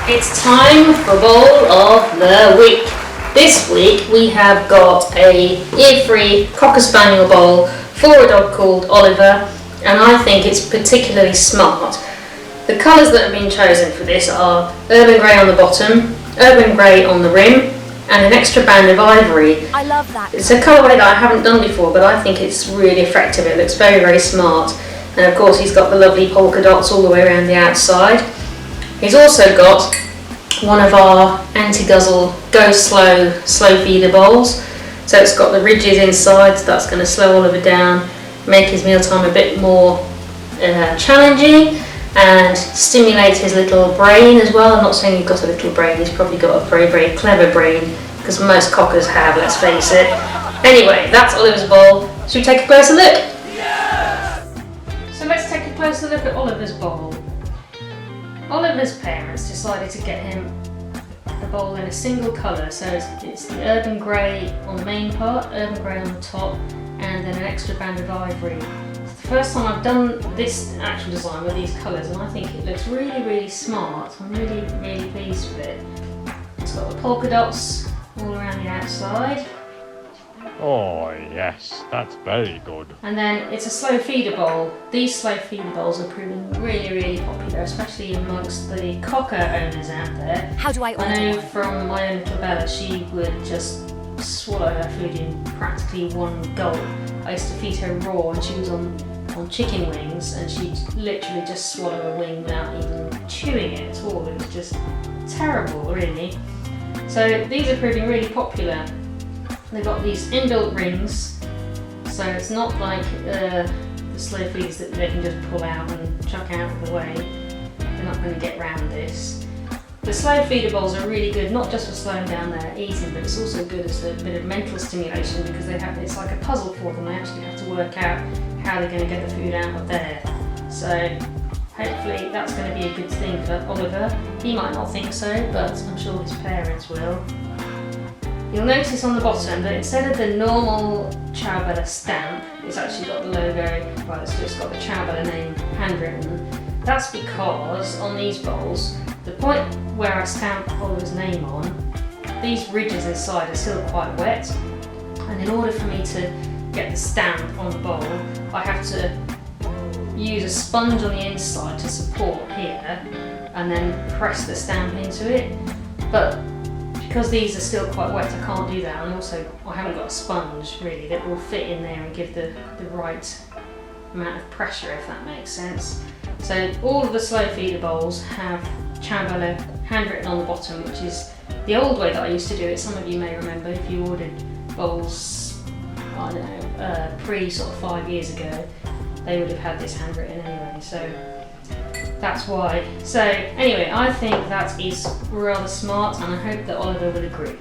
It's time for Bowl of the Week. This week we have got a ear-free Cocker Spaniel Bowl for a dog called Oliver, and I think it's particularly smart. The colours that have been chosen for this are urban grey on the bottom, urban grey on the rim, and an extra band of ivory. I love that. It's a colourway that I haven't done before, but I think it's really effective. It looks very, very smart. And of course he's got the lovely polka dots all the way around the outside. He's also got one of our anti-guzzle Go-Slo slow feeder bowls. So it's got the ridges inside, so that's going to slow Oliver down, make his mealtime a bit more challenging, and stimulate his little brain as well. I'm not saying he's got a little brain, he's probably got a very, very clever brain, because most cockers have, let's face it. Anyway, that's Oliver's bowl. Should we take a closer look? So let's take a closer look at Oliver's bowl. Oliver's parents decided to get him the bowl in a single colour, so it's the urban grey on the main part, urban grey on the top, and then an extra band of ivory. It's the first time I've done this actual design with these colours, and I think it looks really, really smart. I'm really, really pleased with it. It's got the polka dots all around the outside. Oh yes, that's very good. And then it's a slow feeder bowl. These slow feeder bowls are proving really, really popular, especially amongst the cocker owners out there. How do I order? I know from my own little Bella, she would just swallow her food in practically one gulp. I used to feed her raw and she was on chicken wings, and she'd literally just swallow a wing without even chewing it at all. It was just terrible, really. So these are proving really popular. They've got these inbuilt rings, so it's not like the slow feeders that they can just pull out and chuck out of the way. They're not going to get round this. The slow feeder bowls are really good, not just for slowing down their eating, but it's also good as a bit of mental stimulation, because it's like a puzzle for them. They actually have to work out how they're going to get the food out of there. So hopefully that's going to be a good thing for Oliver. He might not think so, but I'm sure his parents will. You'll notice on the bottom that instead of the normal Ciao Bella stamp, it's actually got the logo, well, it's just got the Ciao Bella name handwritten. That's because on these bowls, the point where I stamp Oliver's name on, these ridges inside are still quite wet, and in order for me to get the stamp on the bowl, I have to use a sponge on the inside to support here, and then press the stamp into it. But because these are still quite wet, I can't do that, and also I haven't got a sponge really that will fit in there and give the right amount of pressure, if that makes sense. So all of the slow feeder bowls have Ciao Bella handwritten on the bottom, which is the old way that I used to do it. Some of you may remember if you ordered bowls, I don't know, pre sort of 5 years ago, they would have had this handwritten anyway, so that's why. So anyway, I think that is rather smart, and I hope that Oliver will agree.